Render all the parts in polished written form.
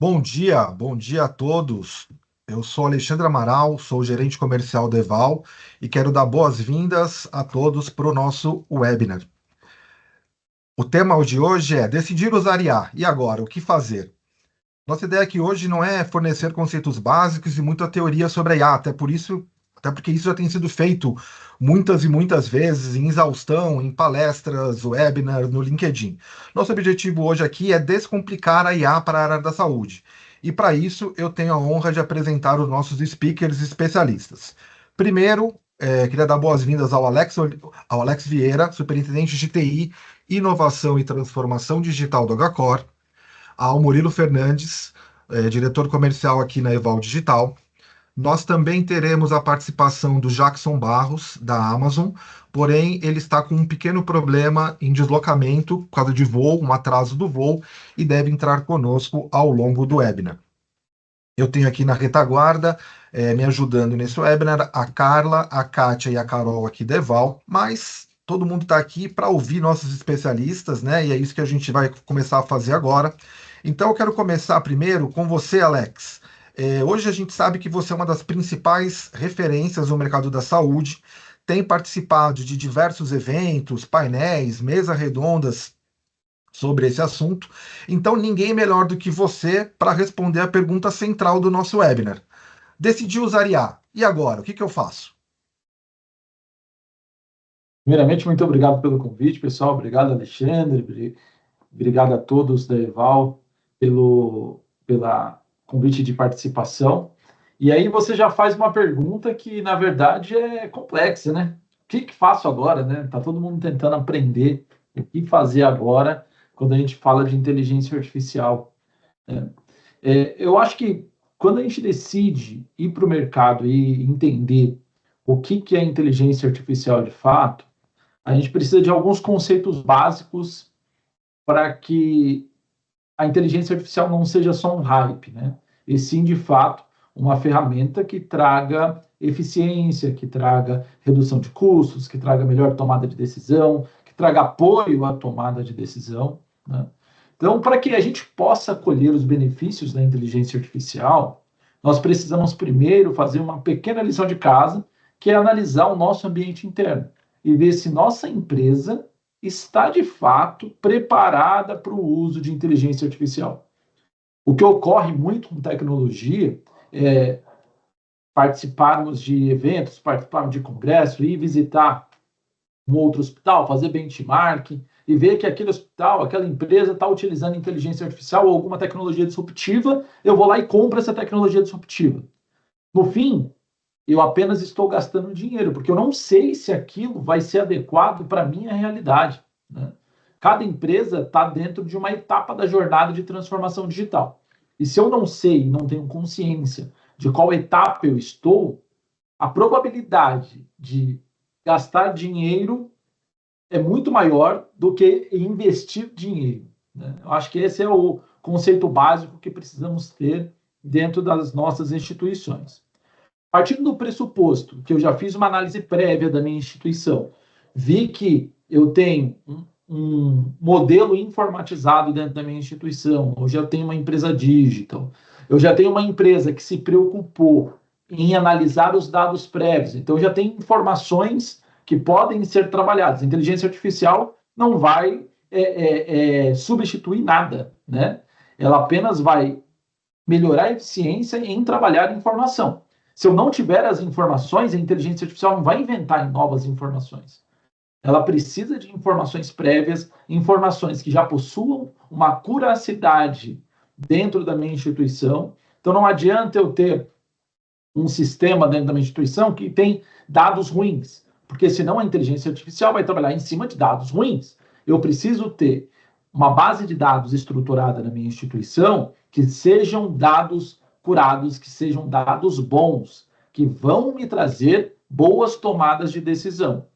Bom dia a todos. Eu sou Alexandre Amaral, sou gerente comercial da Eval e quero dar boas-vindas a todos para o nosso webinar. O tema de hoje é decidir usar IA. E agora, o que fazer? Nossa ideia aqui hoje não é fornecer conceitos básicos e muita teoria sobre a IA, até porque isso já tem sido feito muitas e muitas vezes em exaustão, em palestras, webinar, no LinkedIn. Nosso objetivo hoje aqui é descomplicar a IA para a área da saúde. E para isso, eu tenho a honra de apresentar os nossos speakers especialistas. Primeiro, queria dar boas-vindas ao Alex Vieira, superintendente de TI, Inovação e Transformação Digital do HCOR, ao Murilo Fernandes, diretor comercial aqui na Eval Digital. Nós também teremos a participação do Jackson Barros, da Amazon, porém ele está com um pequeno problema em deslocamento por causa de voo, um atraso do voo, e deve entrar conosco ao longo do webinar. Eu tenho aqui na retaguarda, me ajudando nesse webinar, a Carla, a Kátia e a Carol aqui da Eval, mas todo mundo está aqui para ouvir nossos especialistas, né? E é isso que a gente vai começar a fazer agora. Então, eu quero começar primeiro com você, Alex. Hoje a gente sabe que você é uma das principais referências no mercado da saúde, tem participado de diversos eventos, painéis, mesas redondas sobre esse assunto. Então, ninguém melhor do que você para responder a pergunta central do nosso webinar. Decidi usar IA. E agora? O que eu faço? Primeiramente, muito obrigado pelo convite, pessoal. Obrigado, Alexandre. Obrigado a todos da Eval pela convite de participação. E aí você já faz uma pergunta que, na verdade, é complexa, né? O que faço agora, né? Tá todo mundo tentando aprender o que fazer agora quando a gente fala de inteligência artificial, né? Eu acho que quando a gente decide ir para o mercado e entender o que é inteligência artificial de fato, a gente precisa de alguns conceitos básicos para que a inteligência artificial não seja só um hype, né? E sim, de fato, uma ferramenta que traga eficiência, que traga redução de custos, que traga melhor tomada de decisão, que traga apoio à tomada de decisão, né? Então, para que a gente possa colher os benefícios da inteligência artificial, nós precisamos primeiro fazer uma pequena lição de casa, que é analisar o nosso ambiente interno e ver se nossa empresa está de fato preparada para o uso de inteligência artificial. O que ocorre muito com tecnologia é participarmos de eventos, participarmos de congressos, ir visitar um outro hospital, fazer benchmarking e ver que aquele hospital, aquela empresa está utilizando inteligência artificial ou alguma tecnologia disruptiva, eu vou lá e compro essa tecnologia disruptiva. No fim, eu apenas estou gastando dinheiro, porque eu não sei se aquilo vai ser adequado para a minha realidade, né? Cada empresa está dentro de uma etapa da jornada de transformação digital. E se eu não sei, não tenho consciência de qual etapa eu estou, a probabilidade de gastar dinheiro é muito maior do que investir dinheiro, né? Eu acho que esse é o conceito básico que precisamos ter dentro das nossas instituições. Partindo do pressuposto que eu já fiz uma análise prévia da minha instituição, vi que eu tenho um modelo informatizado dentro da minha instituição, eu já tenho uma empresa digital, eu já tenho uma empresa que se preocupou em analisar os dados prévios, então eu já tenho informações que podem ser trabalhadas. A inteligência artificial não vai substituir nada, né? Ela apenas vai melhorar a eficiência em trabalhar informação. Se eu não tiver as informações, a inteligência artificial não vai inventar novas informações. Ela precisa de informações prévias, informações que já possuam uma curacidade dentro da minha instituição. Então, não adianta eu ter um sistema dentro da minha instituição que tem dados ruins, porque senão a inteligência artificial vai trabalhar em cima de dados ruins. Eu preciso ter uma base de dados estruturada na minha instituição que sejam dados curados, que sejam dados bons, que vão me trazer boas tomadas de decisão.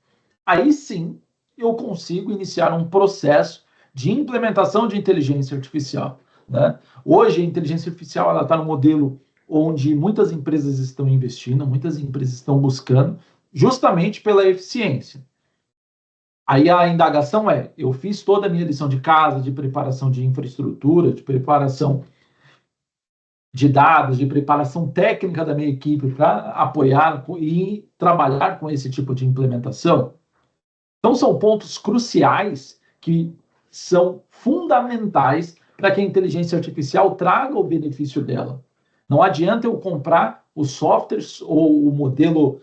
Aí sim eu consigo iniciar um processo de implementação de inteligência artificial, né? Hoje a inteligência artificial está no modelo onde muitas empresas estão investindo, muitas empresas estão buscando, justamente pela eficiência. Aí a indagação é: eu fiz toda a minha lição de casa, de preparação de infraestrutura, de preparação de dados, de preparação técnica da minha equipe para apoiar e trabalhar com esse tipo de implementação. Então, são pontos cruciais que são fundamentais para que a inteligência artificial traga o benefício dela. Não adianta eu comprar os softwares ou o modelo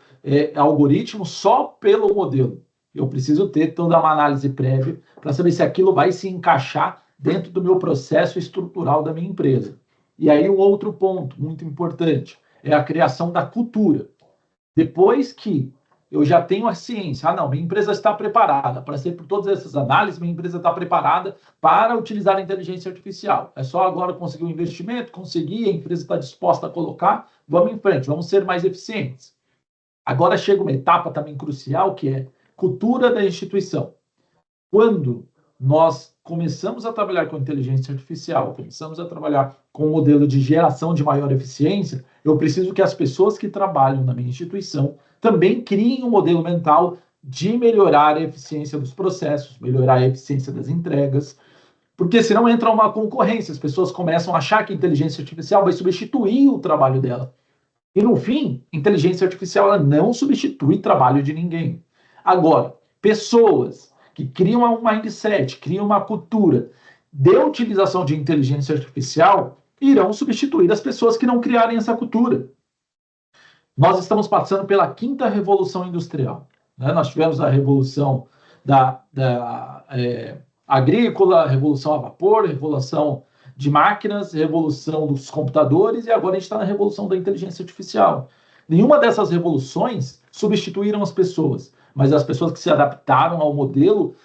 algoritmo só pelo modelo. Eu preciso ter toda uma análise prévia para saber se aquilo vai se encaixar dentro do meu processo estrutural da minha empresa. E aí, um outro ponto muito importante é a criação da cultura. Depois que eu já tenho a ciência, não, minha empresa está preparada para ser por todas essas análises, minha empresa está preparada para utilizar a inteligência artificial. É só agora conseguir o investimento, conseguir, a empresa está disposta a colocar, vamos em frente, vamos ser mais eficientes. Agora chega uma etapa também crucial, que é cultura da instituição. Quando nós começamos a trabalhar com inteligência artificial, começamos a trabalhar com um modelo de geração de maior eficiência, eu preciso que as pessoas que trabalham na minha instituição também criem um modelo mental de melhorar a eficiência dos processos, melhorar a eficiência das entregas, porque senão entra uma concorrência, as pessoas começam a achar que a inteligência artificial vai substituir o trabalho dela. E no fim, inteligência artificial ela não substitui trabalho de ninguém. Agora, pessoas que criam um mindset, criam uma cultura de utilização de inteligência artificial, irão substituir as pessoas que não criarem essa cultura. Nós estamos passando pela quinta revolução industrial. Né? Nós tivemos a revolução agrícola, a revolução a vapor, a revolução de máquinas, revolução dos computadores, e agora a gente está na revolução da inteligência artificial. Nenhuma dessas revoluções substituíram as pessoas, mas as pessoas que se adaptaram ao modelo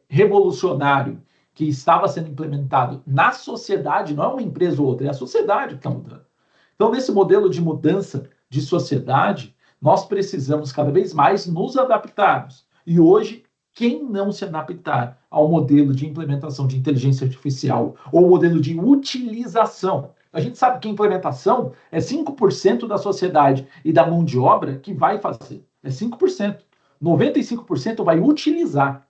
revolucionário que estava sendo implementado na sociedade, não é uma empresa ou outra, é a sociedade que está mudando. Então, nesse modelo de mudança de sociedade, nós precisamos cada vez mais nos adaptarmos. E hoje, quem não se adaptar ao modelo de implementação de inteligência artificial ou modelo de utilização, a gente sabe que a implementação é 5% da sociedade e da mão de obra que vai fazer. É 5%. 95% vai utilizar.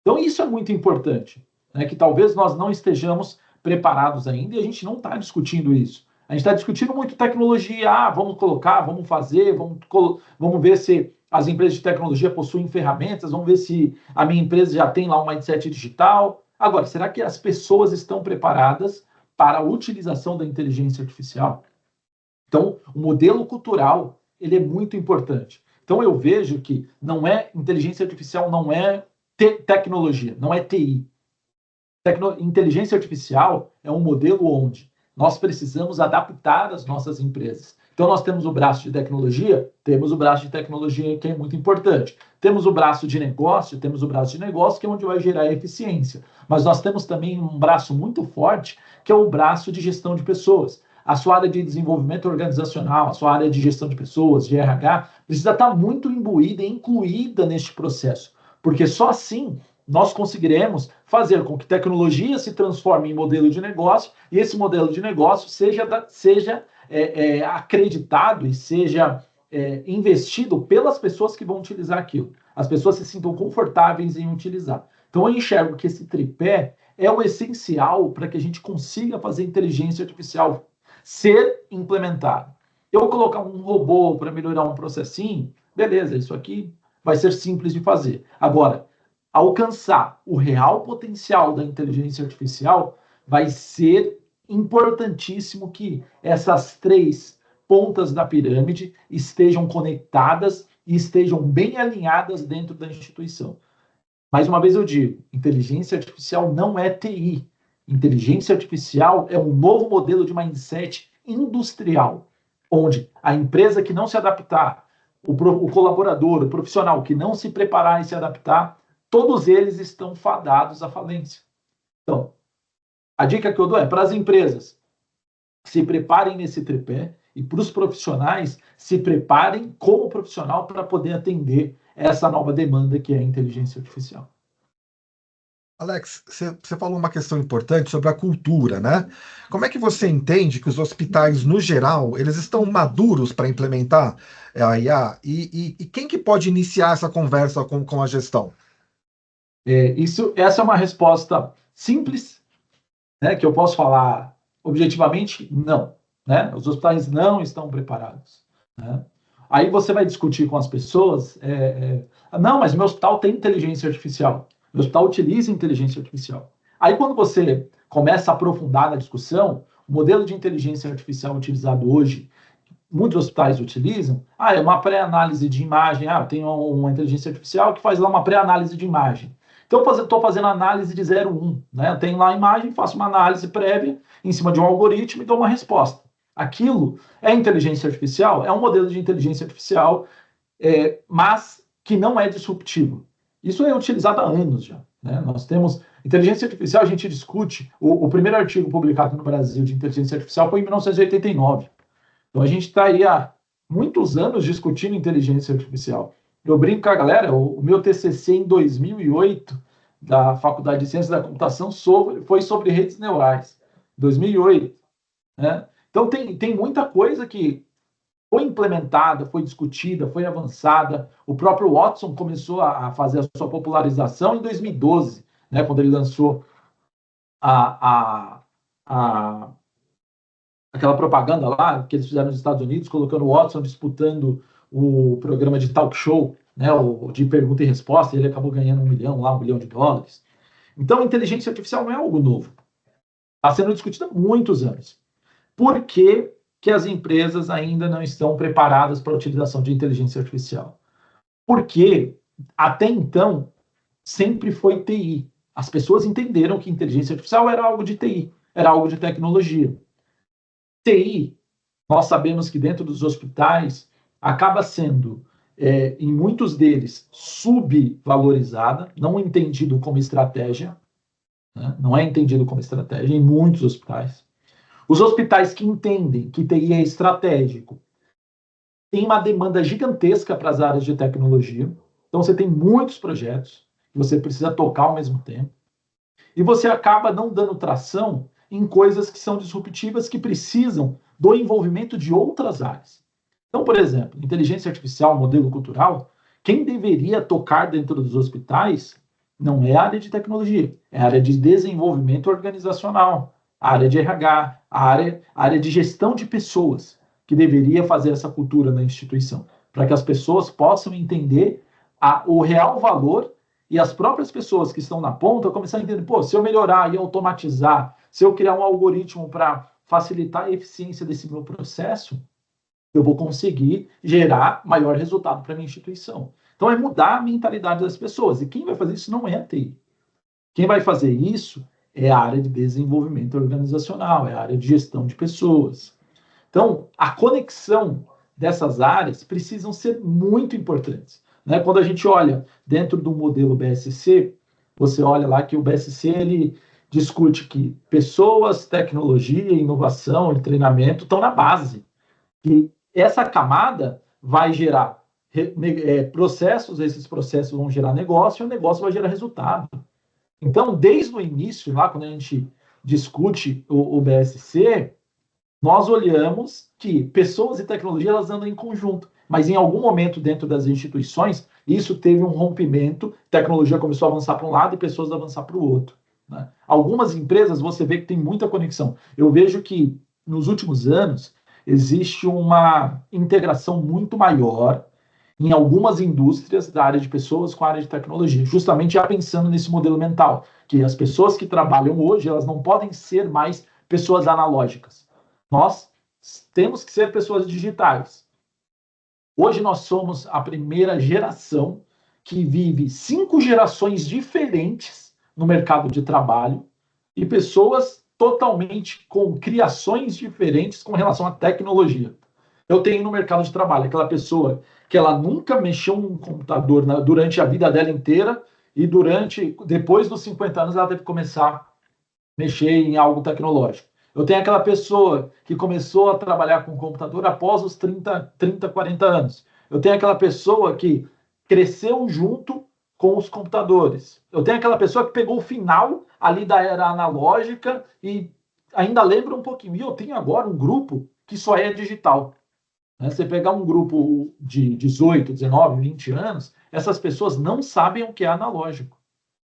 Então, isso é muito importante, né? Que talvez nós não estejamos preparados ainda e a gente não está discutindo isso. A gente está discutindo muito tecnologia, vamos colocar, vamos fazer, vamos ver se as empresas de tecnologia possuem ferramentas, vamos ver se a minha empresa já tem lá um mindset digital. Agora, será que as pessoas estão preparadas para a utilização da inteligência artificial? Então, o modelo cultural, ele é muito importante. Então, eu vejo que inteligência artificial não é tecnologia, não é TI. Inteligência artificial é um modelo onde nós precisamos adaptar as nossas empresas. Então, nós temos o braço de tecnologia, temos o braço de tecnologia que é muito importante. Temos o braço de negócio, que é onde vai gerar eficiência. Mas nós temos também um braço muito forte, que é o braço de gestão de pessoas. A sua área de desenvolvimento organizacional, a sua área de gestão de pessoas, de RH, precisa estar muito imbuída e incluída neste processo. Porque só assim nós conseguiremos fazer com que tecnologia se transforme em modelo de negócio e esse modelo de negócio seja acreditado e seja investido pelas pessoas que vão utilizar aquilo. As pessoas se sintam confortáveis em utilizar. Então, eu enxergo que esse tripé é o essencial para que a gente consiga fazer inteligência artificial ser implementada. Eu vou colocar um robô para melhorar um processinho, beleza, isso aqui vai ser simples de fazer. Agora, alcançar o real potencial da inteligência artificial vai ser importantíssimo que essas três pontas da pirâmide estejam conectadas e estejam bem alinhadas dentro da instituição. Mais uma vez eu digo, inteligência artificial não é TI. Inteligência artificial é um novo modelo de mindset industrial, onde a empresa que não se adaptar, o colaborador, o profissional que não se preparar e se adaptar, todos eles estão fadados à falência. Então, a dica que eu dou é para as empresas, se preparem nesse tripé e para os profissionais, se preparem como profissional para poder atender essa nova demanda que é a inteligência artificial. Alex, você falou uma questão importante sobre a cultura, né? Como é que você entende que os hospitais, no geral, eles estão maduros para implementar a IA? E quem que pode iniciar essa conversa com a gestão? Essa é uma resposta simples, né, que eu posso falar objetivamente, não. né? Os hospitais não estão preparados, né? Aí você vai discutir com as pessoas, não, mas meu hospital tem inteligência artificial, meu hospital utiliza inteligência artificial. Aí quando você começa a aprofundar na discussão, o modelo de inteligência artificial utilizado hoje, muitos hospitais utilizam, é uma pré-análise de imagem, eu tenho uma inteligência artificial que faz lá uma pré-análise de imagem. Então, eu estou fazendo análise de 0,1, né? Eu tenho lá a imagem, faço uma análise prévia em cima de um algoritmo e dou uma resposta. Aquilo é inteligência artificial? É um modelo de inteligência artificial, mas que não é disruptivo. Isso é utilizado há anos já, né? Nós temos inteligência artificial, a gente discute, o primeiro artigo publicado no Brasil de inteligência artificial foi em 1989. Então, a gente está aí há muitos anos discutindo inteligência artificial. Eu brinco com a galera, o meu TCC em 2008, da Faculdade de Ciências da Computação, foi sobre redes neurais. 2008. Né? Então, tem muita coisa que foi implementada, foi discutida, foi avançada. O próprio Watson começou a fazer a sua popularização em 2012, né, quando ele lançou aquela propaganda lá que eles fizeram nos Estados Unidos, colocando o Watson disputando o programa de talk show, né, o de pergunta e resposta, e ele acabou ganhando $1 milhão de dólares. Então, a inteligência artificial não é algo novo. Está sendo discutida há muitos anos. Por que, que as empresas ainda não estão preparadas para a utilização de inteligência artificial? Porque, até então, sempre foi TI. As pessoas entenderam que inteligência artificial era algo de TI, era algo de tecnologia. TI, nós sabemos que dentro dos hospitais acaba sendo, em muitos deles, subvalorizada, não entendido como estratégia, né? Não é entendido como estratégia em muitos hospitais. Os hospitais que entendem que TI é estratégico têm uma demanda gigantesca para as áreas de tecnologia. Então, você tem muitos projetos que você precisa tocar ao mesmo tempo. E você acaba não dando tração em coisas que são disruptivas, que precisam do envolvimento de outras áreas. Então, por exemplo, inteligência artificial, modelo cultural, quem deveria tocar dentro dos hospitais não é a área de tecnologia, é a área de desenvolvimento organizacional, a área de RH, a área de gestão de pessoas, que deveria fazer essa cultura na instituição, para que as pessoas possam entender o real valor e as próprias pessoas que estão na ponta começarem a entender, se eu melhorar e automatizar, se eu criar um algoritmo para facilitar a eficiência desse meu processo, eu vou conseguir gerar maior resultado para a minha instituição. Então, é mudar a mentalidade das pessoas. E quem vai fazer isso não é a TI. Quem vai fazer isso é a área de desenvolvimento organizacional, é a área de gestão de pessoas. Então, a conexão dessas áreas precisam ser muito importantes. Né? Quando a gente olha dentro do modelo BSC, você olha lá que o BSC ele discute que pessoas, tecnologia, inovação e treinamento estão na base. E essa camada vai gerar processos, esses processos vão gerar negócio e o negócio vai gerar resultado. Então, desde o início, lá quando a gente discute o BSC, nós olhamos que pessoas e tecnologia elas andam em conjunto, mas em algum momento dentro das instituições, isso teve um rompimento, tecnologia começou a avançar para um lado e pessoas a avançar para o outro. Né? Algumas empresas você vê que tem muita conexão. Eu vejo que nos últimos anos existe uma integração muito maior em algumas indústrias da área de pessoas com a área de tecnologia, justamente já pensando nesse modelo mental, que as pessoas que trabalham hoje, elas não podem ser mais pessoas analógicas. Nós temos que ser pessoas digitais. Hoje nós somos a primeira geração que vive 5 gerações diferentes no mercado de trabalho e pessoas totalmente com criações diferentes com relação à tecnologia. Eu tenho no mercado de trabalho aquela pessoa que ela nunca mexeu num computador durante a vida dela inteira e depois dos 50 anos ela teve que começar a mexer em algo tecnológico. Eu tenho aquela pessoa que começou a trabalhar com computador após os 30, 40 anos. Eu tenho aquela pessoa que cresceu junto com os computadores. Eu tenho aquela pessoa que pegou o final ali da era analógica e ainda lembra um pouquinho. E eu tenho agora um grupo que só é digital. Você pegar um grupo de 18, 19, 20 anos, essas pessoas não sabem o que é analógico.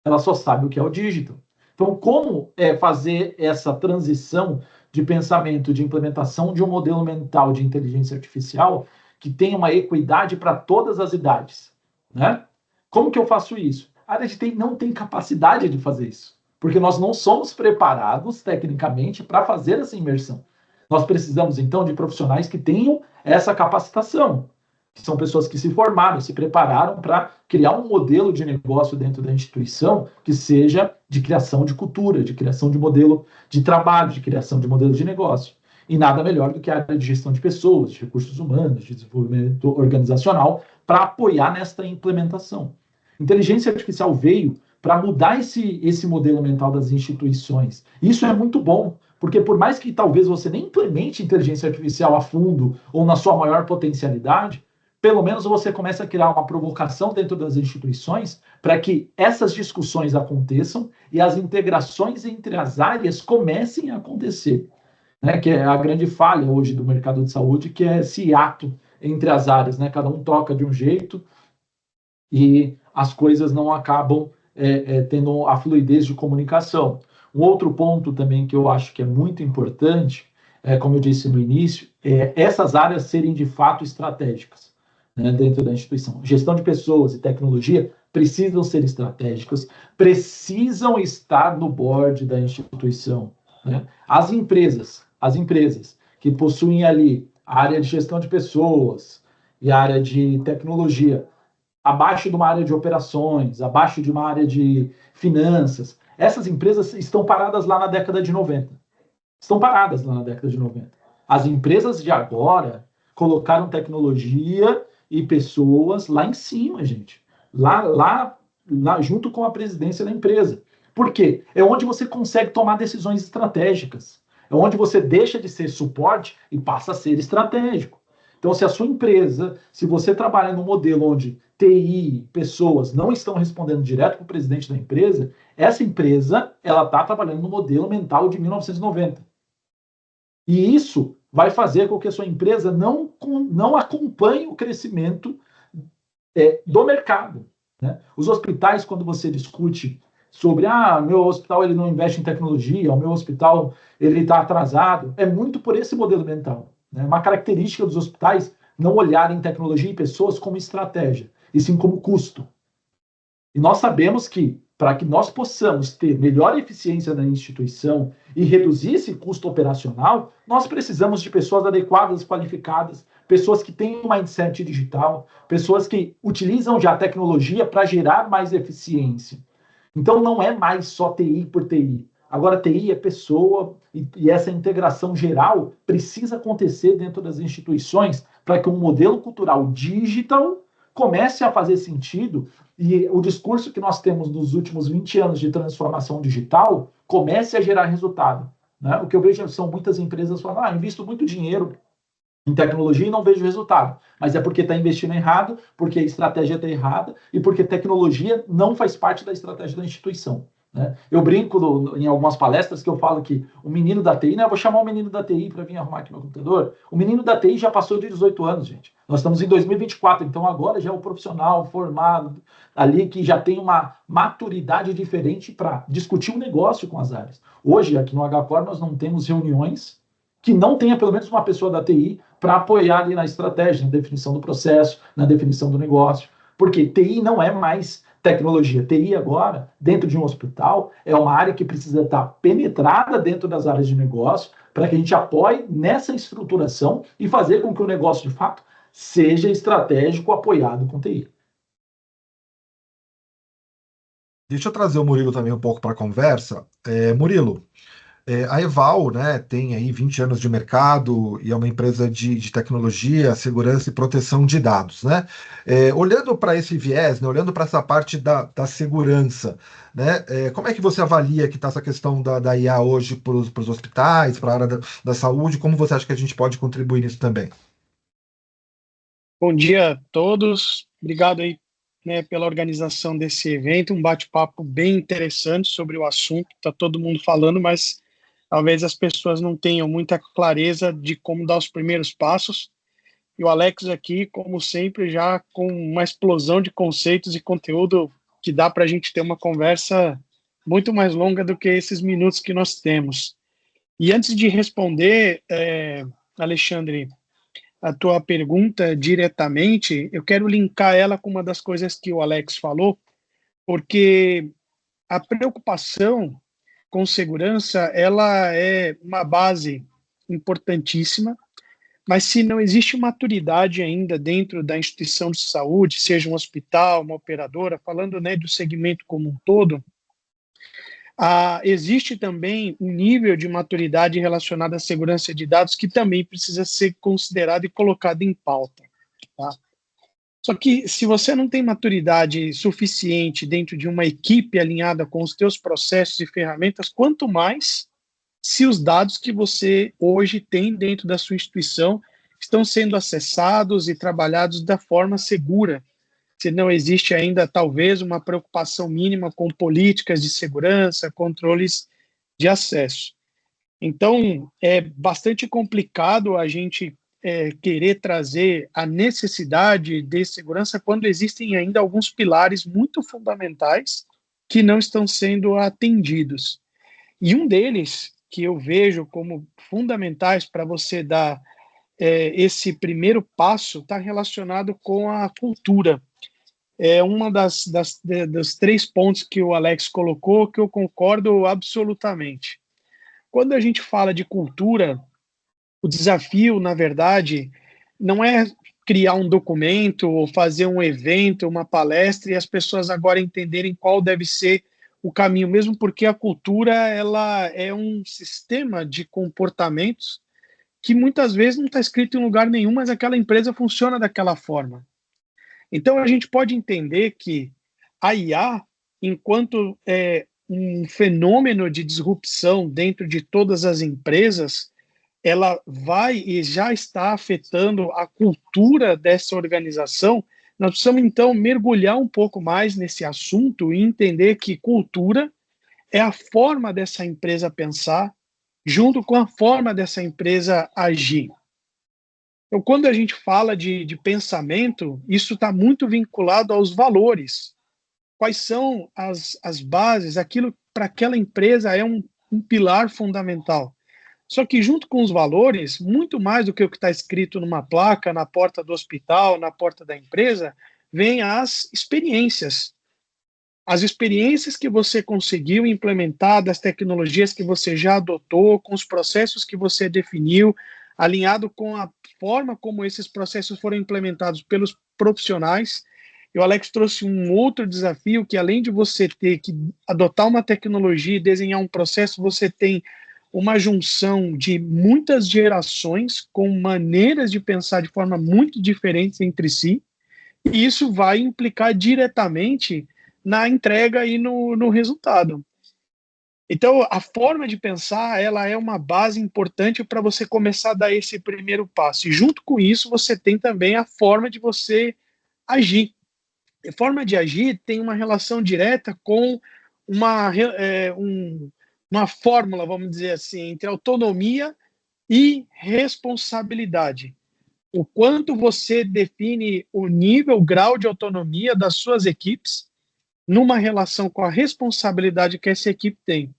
Elas só sabem o que é o digital. Então, como fazer essa transição de pensamento, de implementação de um modelo mental de inteligência artificial que tenha uma equidade para todas as idades, né? Como que eu faço isso? A área de TI não tem capacidade de fazer isso, porque nós não somos preparados tecnicamente para fazer essa imersão. Nós precisamos, então, de profissionais que tenham essa capacitação, que são pessoas que se formaram, se prepararam para criar um modelo de negócio dentro da instituição que seja de criação de cultura, de criação de modelo de trabalho, de criação de modelo de negócio. E nada melhor do que a área de gestão de pessoas, de recursos humanos, de desenvolvimento organizacional, para apoiar nesta implementação. Inteligência artificial veio para mudar esse modelo mental das instituições. Isso é muito bom, porque por mais que talvez você nem implemente inteligência artificial a fundo ou na sua maior potencialidade, pelo menos você começa a criar uma provocação dentro das instituições para que essas discussões aconteçam e as integrações entre as áreas comecem a acontecer, né? Que é a grande falha hoje do mercado de saúde, que é esse hiato entre as áreas, né? Cada um toca de um jeito e as coisas não acabam tendo a fluidez de comunicação. Um outro ponto também que eu acho que é muito importante, como eu disse no início, é essas áreas serem de fato estratégicas, né, dentro da instituição. Gestão de pessoas e tecnologia precisam ser estratégicas, precisam estar no board da instituição, né? As empresas que possuem ali a área de gestão de pessoas e a área de tecnologia, abaixo de uma área de operações, abaixo de uma área de finanças, essas empresas estão paradas lá na década de 90. Estão paradas lá na década de 90. As empresas de agora colocaram tecnologia e pessoas lá em cima, gente. Lá junto com a presidência da empresa. Por quê? É onde você consegue tomar decisões estratégicas. É onde você deixa de ser suporte e passa a ser estratégico. Então, se a sua empresa, se você trabalha num modelo onde TI, pessoas não estão respondendo direto para o presidente da empresa, essa empresa ela está trabalhando no modelo mental de 1990. E isso vai fazer com que a sua empresa não acompanhe o crescimento do mercado, né? Os hospitais, quando você discute sobre meu hospital ele não investe em tecnologia, o meu hospital ele está atrasado, é muito por esse modelo mental, né? Uma característica dos hospitais não olharem tecnologia e pessoas como estratégia, e sim como custo. E nós sabemos que, para que nós possamos ter melhor eficiência na instituição e reduzir esse custo operacional, nós precisamos de pessoas adequadas, qualificadas, pessoas que têm um mindset digital, pessoas que utilizam já a tecnologia para gerar mais eficiência. Então, não é mais só TI por TI. Agora, TI é pessoa e essa integração geral precisa acontecer dentro das instituições para que um modelo cultural digital comece a fazer sentido e o discurso que nós temos nos últimos 20 anos de transformação digital comece a gerar resultado, né? O que eu vejo são muitas empresas falando, invisto muito dinheiro em tecnologia e não vejo resultado. Mas é porque está investindo errado, porque a estratégia está errada e porque tecnologia não faz parte da estratégia da instituição, né? Eu brinco em algumas palestras que eu falo que o menino da TI, né, eu vou chamar o menino da TI para vir arrumar aqui meu computador. O menino da TI já passou de 18 anos, gente. Nós estamos em 2024, então agora já é um profissional formado ali que já tem uma maturidade diferente para discutir um negócio com as áreas. Hoje, aqui no HCore, nós não temos reuniões que não tenha pelo menos uma pessoa da TI para apoiar ali na estratégia, na definição do processo, na definição do negócio. Porque TI não é mais tecnologia. TI agora, dentro de um hospital, é uma área que precisa estar penetrada dentro das áreas de negócio para que a gente apoie nessa estruturação e fazer com que o negócio, de fato, seja estratégico apoiado com TI. Deixa eu trazer o Murilo também um pouco para a conversa. Murilo, a Eval, né, tem aí 20 anos de mercado e é uma empresa de tecnologia, segurança e proteção de dados, né? Olhando para esse viés, né, olhando para essa parte da segurança, né, como é que você avalia que está essa questão da IA hoje para os hospitais, para a área da saúde? Como você acha que a gente pode contribuir nisso também? Bom dia a todos. Obrigado aí, né, pela organização desse evento, um bate-papo bem interessante sobre o assunto. Está todo mundo falando, mas talvez as pessoas não tenham muita clareza de como dar os primeiros passos. E o Alex aqui, como sempre, já com uma explosão de conceitos e conteúdo que dá para a gente ter uma conversa muito mais longa do que esses minutos que nós temos. E antes de responder, Alexandre, a tua pergunta diretamente, eu quero linkar ela com uma das coisas que o Alex falou, porque a preocupação com segurança, ela é uma base importantíssima, mas se não existe maturidade ainda dentro da instituição de saúde, seja um hospital, uma operadora, falando, né, do segmento como um todo, existe também um nível de maturidade relacionado à segurança de dados que também precisa ser considerado e colocado em pauta. Tá? Só que se você não tem maturidade suficiente dentro de uma equipe alinhada com os teus processos e ferramentas, quanto mais se os dados que você hoje tem dentro da sua instituição estão sendo acessados e trabalhados da forma segura, se não existe ainda, talvez, uma preocupação mínima com políticas de segurança, controles de acesso. Então, é bastante complicado a gente querer trazer a necessidade de segurança quando existem ainda alguns pilares muito fundamentais que não estão sendo atendidos. E um deles, que eu vejo como fundamentais para você dar esse primeiro passo, está relacionado com a cultura. É uma dos 3 pontos que o Alex colocou, que eu concordo absolutamente. Quando a gente fala de cultura, o desafio, na verdade, não é criar um documento ou fazer um evento, uma palestra, e as pessoas agora entenderem qual deve ser o caminho, mesmo porque a cultura ela é um sistema de comportamentos que muitas vezes não está escrito em lugar nenhum, mas aquela empresa funciona daquela forma. Então, a gente pode entender que a IA, enquanto um fenômeno de disrupção dentro de todas as empresas, ela vai e já está afetando a cultura dessa organização. Nós precisamos, então, mergulhar um pouco mais nesse assunto e entender que cultura é a forma dessa empresa pensar, junto com a forma dessa empresa agir. Então, quando a gente fala de pensamento, isso está muito vinculado aos valores. Quais são as bases, aquilo para aquela empresa é um pilar fundamental. Só que junto com os valores, muito mais do que o que está escrito numa placa, na porta do hospital, na porta da empresa, vem as experiências. As experiências que você conseguiu implementar, das tecnologias que você já adotou, com os processos que você definiu, alinhado com a forma como esses processos foram implementados pelos profissionais. E o Alex trouxe um outro desafio, que além de você ter que adotar uma tecnologia e desenhar um processo, você tem uma junção de muitas gerações com maneiras de pensar de forma muito diferentes entre si, e isso vai implicar diretamente na entrega e no resultado. Então, a forma de pensar, ela é uma base importante para você começar a dar esse primeiro passo. E junto com isso, você tem também a forma de você agir. A forma de agir tem uma relação direta com uma fórmula, vamos dizer assim, entre autonomia e responsabilidade. O quanto você define o nível, o grau de autonomia das suas equipes numa relação com a responsabilidade que essa equipe tem.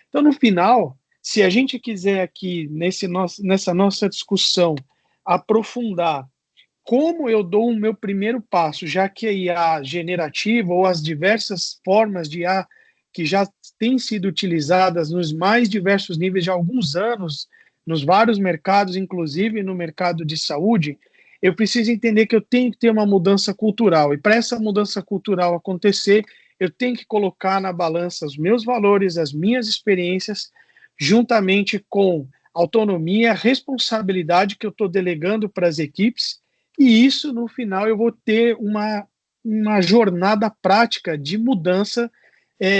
Então, no final, se a gente quiser aqui, nessa nossa discussão, aprofundar como eu dou o meu primeiro passo, já que a IA generativa ou as diversas formas de IA que já têm sido utilizadas nos mais diversos níveis de alguns anos, nos vários mercados, inclusive no mercado de saúde, eu preciso entender que eu tenho que ter uma mudança cultural. E para essa mudança cultural acontecer, eu tenho que colocar na balança os meus valores, as minhas experiências, juntamente com autonomia, responsabilidade que eu estou delegando para as equipes, e isso, no final, eu vou ter uma jornada prática de mudança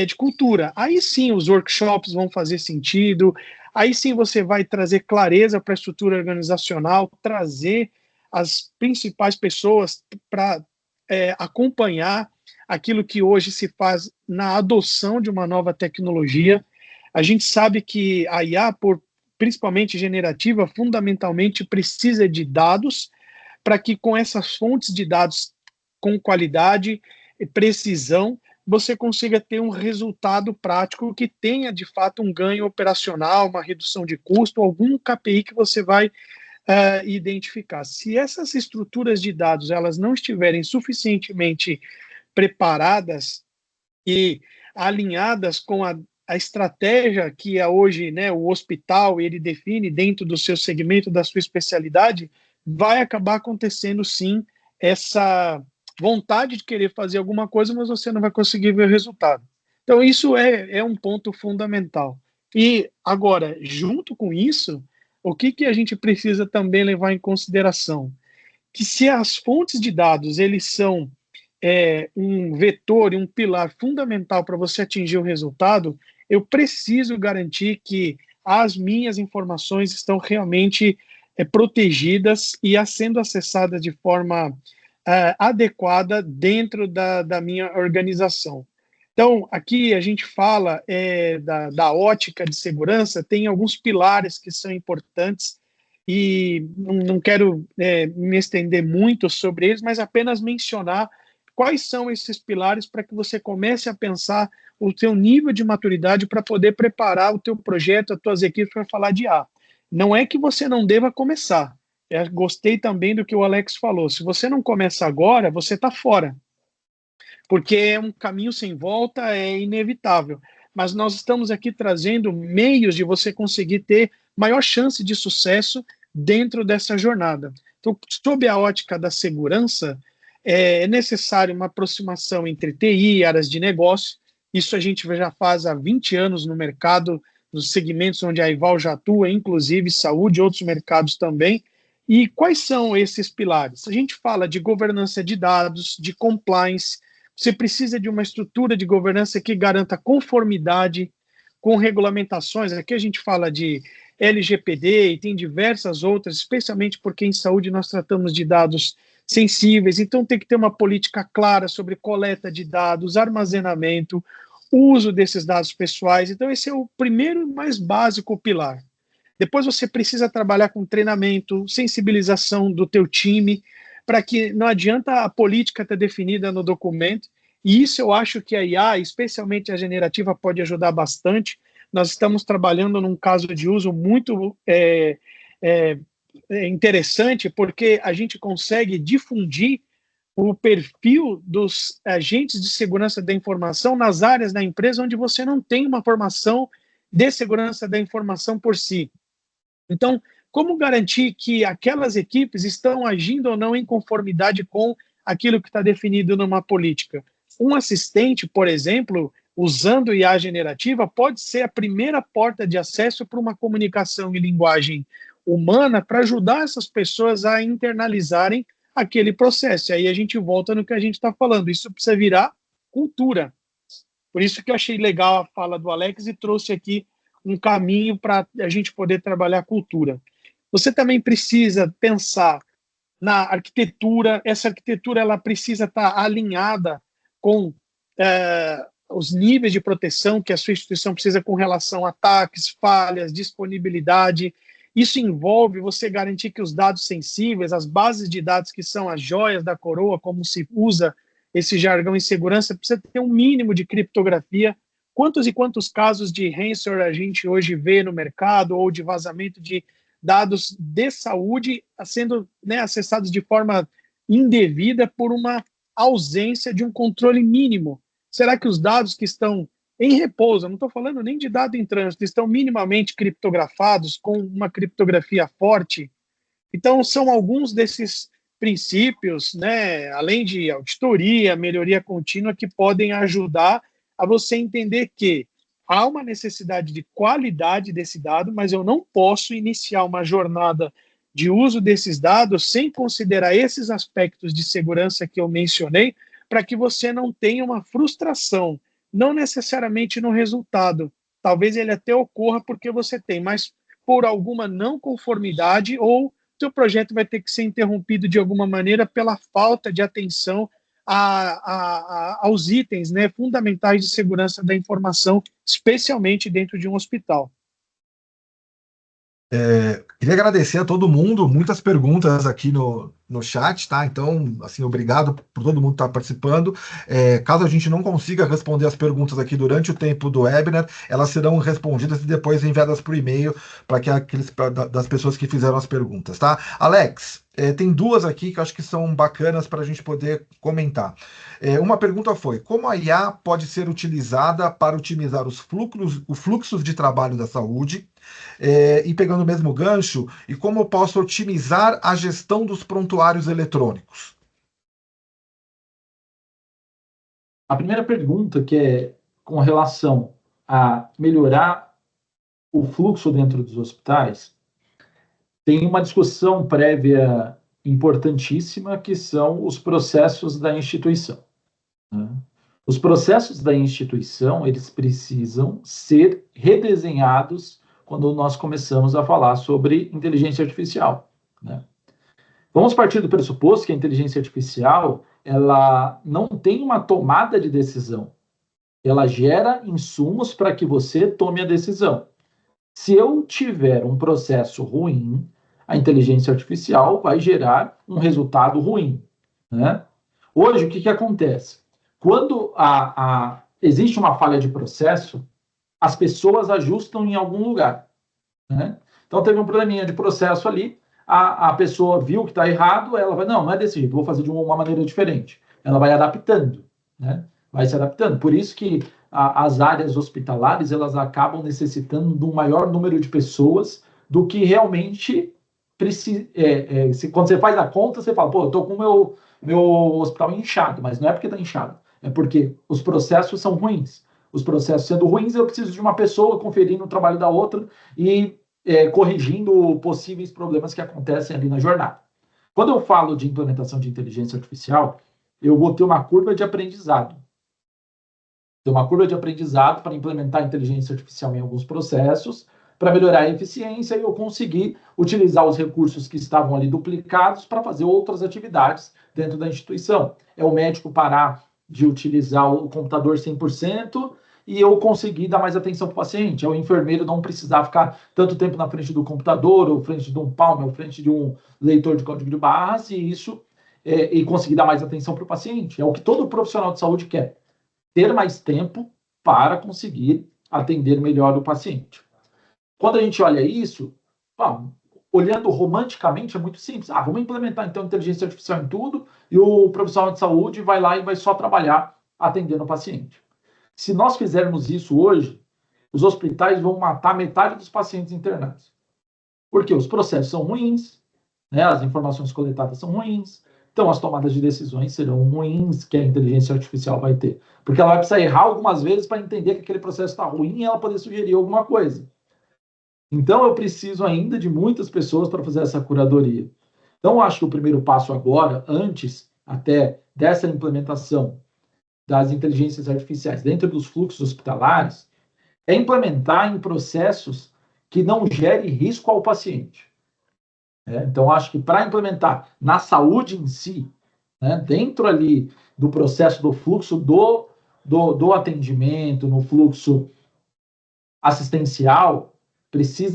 de cultura. Aí sim os workshops vão fazer sentido, aí sim você vai trazer clareza para a estrutura organizacional, trazer as principais pessoas para acompanhar aquilo que hoje se faz na adoção de uma nova tecnologia. A gente sabe que a IA, principalmente generativa, fundamentalmente precisa de dados, para que com essas fontes de dados com qualidade e precisão, você consiga ter um resultado prático que tenha, de fato, um ganho operacional, uma redução de custo, algum KPI que você vai identificar. Se essas estruturas de dados elas não estiverem suficientemente preparadas e alinhadas com a estratégia que é hoje, né, o hospital ele define dentro do seu segmento, da sua especialidade, vai acabar acontecendo sim essa vontade de querer fazer alguma coisa, mas você não vai conseguir ver o resultado. Então isso é um ponto fundamental. E agora, junto com isso, o que a gente precisa também levar em consideração? Que se as fontes de dados eles são um vetor e um pilar fundamental para você atingir o resultado, eu preciso garantir que as minhas informações estão realmente protegidas e sendo acessadas de forma adequada dentro da minha organização. Então, aqui a gente fala da ótica de segurança, tem alguns pilares que são importantes e não quero me estender muito sobre eles, mas apenas mencionar quais são esses pilares para que você comece a pensar o teu nível de maturidade para poder preparar o teu projeto, as tuas equipes para falar de A. Não é que você não deva começar. Gostei também do que o Alex falou. Se você não começa agora, você está fora. Porque é um caminho sem volta, é inevitável. Mas nós estamos aqui trazendo meios de você conseguir ter maior chance de sucesso dentro dessa jornada. Então, sob a ótica da segurança, é necessário uma aproximação entre TI e áreas de negócio. Isso a gente já faz há 20 anos no mercado, nos segmentos onde a Ival já atua, inclusive saúde e outros mercados também. E quais são esses pilares? A gente fala de governança de dados, de compliance. Você precisa de uma estrutura de governança que garanta conformidade com regulamentações. Aqui a gente fala de LGPD e tem diversas outras, especialmente porque em saúde nós tratamos de dados sensíveis, então tem que ter uma política clara sobre coleta de dados, armazenamento, uso desses dados pessoais. Então esse é o primeiro e mais básico pilar. Depois você precisa trabalhar com treinamento, sensibilização do teu time, para que não adianta a política estar definida no documento, e isso eu acho que a IA, especialmente a generativa, pode ajudar bastante. Nós estamos trabalhando num caso de uso muito interessante, porque a gente consegue difundir o perfil dos agentes de segurança da informação nas áreas da empresa onde você não tem uma formação de segurança da informação por si. Então, como garantir que aquelas equipes estão agindo ou não em conformidade com aquilo que está definido numa política? Um assistente, por exemplo, usando IA generativa, pode ser a primeira porta de acesso para uma comunicação em linguagem humana para ajudar essas pessoas a internalizarem aquele processo. E aí a gente volta no que a gente está falando. Isso precisa virar cultura. Por isso que eu achei legal a fala do Alex e trouxe aqui um caminho para a gente poder trabalhar a cultura. Você também precisa pensar na arquitetura. Essa arquitetura ela precisa estar alinhada com os níveis de proteção que a sua instituição precisa com relação a ataques, falhas, disponibilidade. Isso envolve você garantir que os dados sensíveis, as bases de dados que são as joias da coroa, como se usa esse jargão em segurança, precisa ter um mínimo de criptografia. Quantos e quantos casos de ransomware a gente hoje vê no mercado ou de vazamento de dados de saúde sendo acessados de forma indevida por uma ausência de um controle mínimo? Será que os dados que estão em repouso, não estou falando nem de dado em trânsito, estão minimamente criptografados com uma criptografia forte? Então, são alguns desses princípios, né, além de auditoria, melhoria contínua, que podem ajudar a você entender que há uma necessidade de qualidade desse dado, mas eu não posso iniciar uma jornada de uso desses dados sem considerar esses aspectos de segurança que eu mencionei, para que você não tenha uma frustração, não necessariamente no resultado. Talvez ele até ocorra porque você tem, mas por alguma não conformidade ou seu projeto vai ter que ser interrompido de alguma maneira pela falta de atenção aos itens, né, fundamentais de segurança da informação, especialmente dentro de um hospital. Queria agradecer a todo mundo, muitas perguntas aqui no chat, tá? Então, assim, obrigado por todo mundo estar participando. Caso a gente não consiga responder as perguntas aqui durante o tempo do webinar, elas serão respondidas e depois enviadas por e-mail para das pessoas que fizeram as perguntas, tá? Alex, tem duas aqui que eu acho que são bacanas para a gente poder comentar. Uma pergunta foi: como a IA pode ser utilizada para otimizar os fluxos de trabalho da saúde? E pegando o mesmo gancho, e como eu posso otimizar a gestão dos prontuários eletrônicos? A primeira pergunta, que é com relação a melhorar o fluxo dentro dos hospitais, tem uma discussão prévia importantíssima, que são os processos da instituição, né? Os processos da instituição, eles precisam ser redesenhados quando nós começamos a falar sobre inteligência artificial, né? Vamos partir do pressuposto que a inteligência artificial, ela não tem uma tomada de decisão, ela gera insumos para que você tome a decisão. Se eu tiver um processo ruim, a inteligência artificial vai gerar um resultado ruim, né? Hoje, o que acontece? Quando existe uma falha de processo, as pessoas ajustam em algum lugar, né? Então, teve um probleminha de processo ali, a pessoa viu que está errado, ela vai, não é desse jeito, vou fazer de uma maneira diferente. Ela vai adaptando, né? Vai se adaptando. Por isso que as áreas hospitalares, elas acabam necessitando de um maior número de pessoas do que realmente precisa. Quando você faz a conta, você fala, pô, eu estou com o meu hospital inchado, mas não é porque está inchado, é porque os processos são ruins. Os processos sendo ruins, eu preciso de uma pessoa conferindo o trabalho da outra e corrigindo possíveis problemas que acontecem ali na jornada. Quando eu falo de implementação de inteligência artificial, eu vou ter uma curva de aprendizado. Tem uma curva de aprendizado para implementar a inteligência artificial em alguns processos, para melhorar a eficiência e eu conseguir utilizar os recursos que estavam ali duplicados para fazer outras atividades dentro da instituição. É o médico parar de utilizar o computador 100% e eu conseguir dar mais atenção para o paciente. É o enfermeiro não precisar ficar tanto tempo na frente do computador, ou frente de um palmo, ou frente de um leitor de código de barras, e conseguir dar mais atenção para o paciente. É o que todo profissional de saúde quer: ter mais tempo para conseguir atender melhor o paciente. Quando a gente olha isso, olhando romanticamente, é muito simples. Vamos implementar, então, inteligência artificial em tudo e o profissional de saúde vai lá e vai só trabalhar atendendo o paciente. Se nós fizermos isso hoje, os hospitais vão matar metade dos pacientes internados. Porque os processos são ruins, né? As informações coletadas são ruins, então as tomadas de decisões serão ruins que a inteligência artificial vai ter. Porque ela vai precisar errar algumas vezes para entender que aquele processo está ruim e ela poder sugerir alguma coisa. Então, eu preciso ainda de muitas pessoas para fazer essa curadoria. Então, eu acho que o primeiro passo agora, antes até dessa implementação das inteligências artificiais dentro dos fluxos hospitalares, é implementar em processos que não gerem risco ao paciente. Então, acho que para implementar na saúde em si, né, dentro ali do processo do fluxo do atendimento, no fluxo assistencial,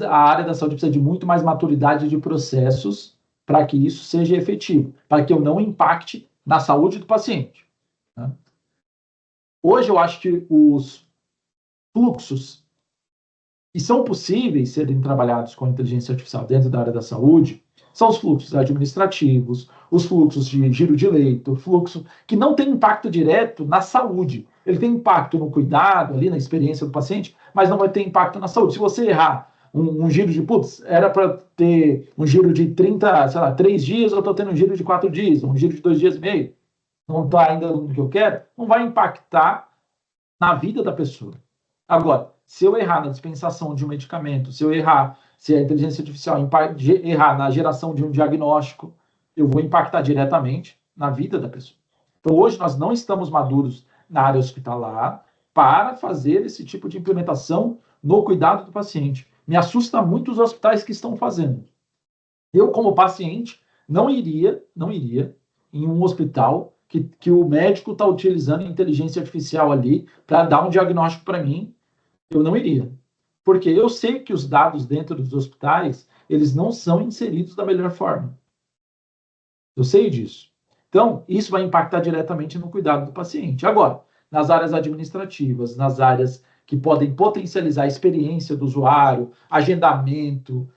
a área da saúde precisa de muito mais maturidade de processos para que isso seja efetivo, para que eu não impacte na saúde do paciente, né? Hoje eu acho que os fluxos que são possíveis serem trabalhados com inteligência artificial dentro da área da saúde são os fluxos administrativos, os fluxos de giro de leito, fluxo que não tem impacto direto na saúde. Ele tem impacto no cuidado, ali na experiência do paciente, mas não vai ter impacto na saúde. Se você errar um giro de, era para ter um giro de 3 dias, eu estou tendo um giro de 4 dias, um giro de 2 dias e meio, não está ainda no que eu quero, não vai impactar na vida da pessoa. Agora, se eu errar na dispensação de um medicamento, se a inteligência artificial errar na geração de um diagnóstico, eu vou impactar diretamente na vida da pessoa. Então, hoje nós não estamos maduros na área hospitalar para fazer esse tipo de implementação no cuidado do paciente. Me assusta muito os hospitais que estão fazendo. Eu, como paciente, não iria em um hospital que o médico está utilizando inteligência artificial ali para dar um diagnóstico para mim. Eu não iria. Porque eu sei que os dados dentro dos hospitais, eles não são inseridos da melhor forma. Eu sei disso. Então, isso vai impactar diretamente no cuidado do paciente. Agora, nas áreas administrativas, nas áreas que podem potencializar a experiência do usuário, agendamento,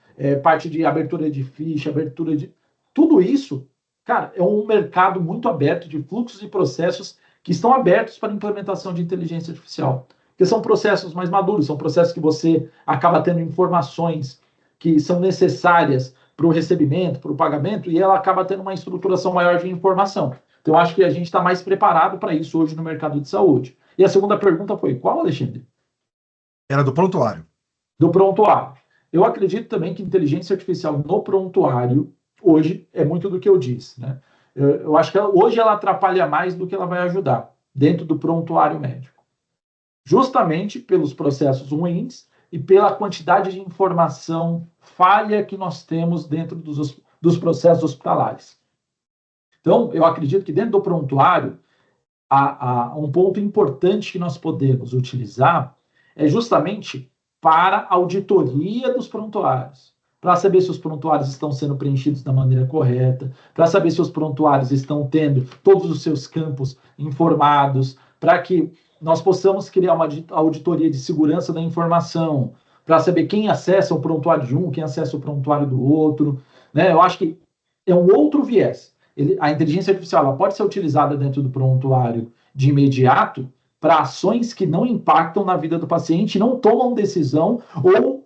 parte de abertura de ficha, abertura de... Tudo isso, cara, é um mercado muito aberto de fluxos e processos que estão abertos para implementação de inteligência artificial. Porque são processos mais maduros, são processos que você acaba tendo informações que são necessárias para o recebimento, para o pagamento, e ela acaba tendo uma estruturação maior de informação. Então, eu acho que a gente está mais preparado para isso hoje no mercado de saúde. E a segunda pergunta foi qual, Alexandre? Era do prontuário. Do prontuário. Eu acredito também que inteligência artificial no prontuário, hoje, é muito do que eu disse, né? Eu acho que hoje ela atrapalha mais do que ela vai ajudar dentro do prontuário médico. Justamente pelos processos ruins e pela quantidade de informação falha que nós temos dentro dos processos hospitalares. Então, eu acredito que dentro do prontuário, há um ponto importante que nós podemos utilizar é justamente para a auditoria dos prontuários, para saber se os prontuários estão sendo preenchidos da maneira correta, para saber se os prontuários estão tendo todos os seus campos informados, para que nós possamos criar uma auditoria de segurança da informação, para saber quem acessa o prontuário de um, quem acessa o prontuário do outro, né? Eu acho que é um outro viés. A inteligência artificial ela pode ser utilizada dentro do prontuário de imediato para ações que não impactam na vida do paciente, não tomam decisão ou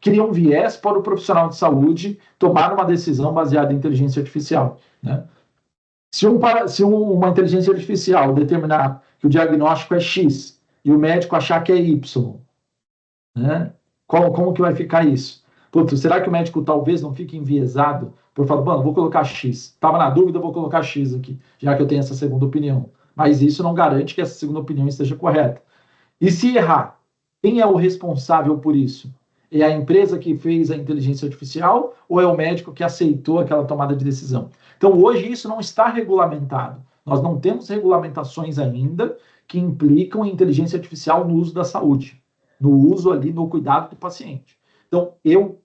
criam viés para o profissional de saúde tomar uma decisão baseada em inteligência artificial, né? Se uma inteligência artificial determinar que o diagnóstico é X e o médico achar que é Y, né? Como que vai ficar isso? Putz, será que o médico talvez não fique enviesado por falar, mano, vou colocar X. Estava na dúvida, vou colocar X aqui, já que eu tenho essa segunda opinião. Mas isso não garante que essa segunda opinião esteja correta. E se errar, quem é o responsável por isso? É a empresa que fez a inteligência artificial ou é o médico que aceitou aquela tomada de decisão? Então, hoje isso não está regulamentado. Nós não temos regulamentações ainda que implicam a inteligência artificial no uso da saúde, no uso ali, no cuidado do paciente. Então, eu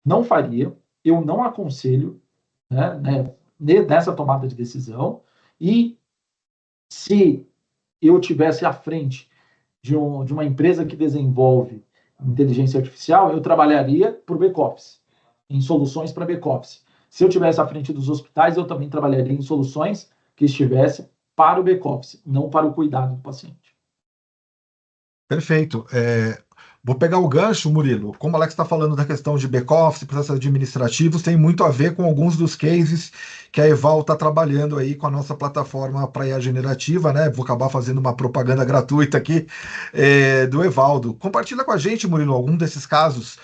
não faria, eu não aconselho, né, nessa tomada de decisão, e se eu tivesse à frente de uma empresa que desenvolve inteligência artificial, eu trabalharia para o back-office, em soluções para back-office. Se eu tivesse à frente dos hospitais, eu também trabalharia em soluções que estivessem para o back-office, não para o cuidado do paciente. Perfeito. Vou pegar o gancho, Murilo. Como o Alex está falando da questão de back-office, processos administrativos, tem muito a ver com alguns dos cases que a Eval está trabalhando aí com a nossa plataforma para IA generativa, né? Vou acabar fazendo uma propaganda gratuita aqui do Evaldo. Compartilha com a gente, Murilo, algum desses casos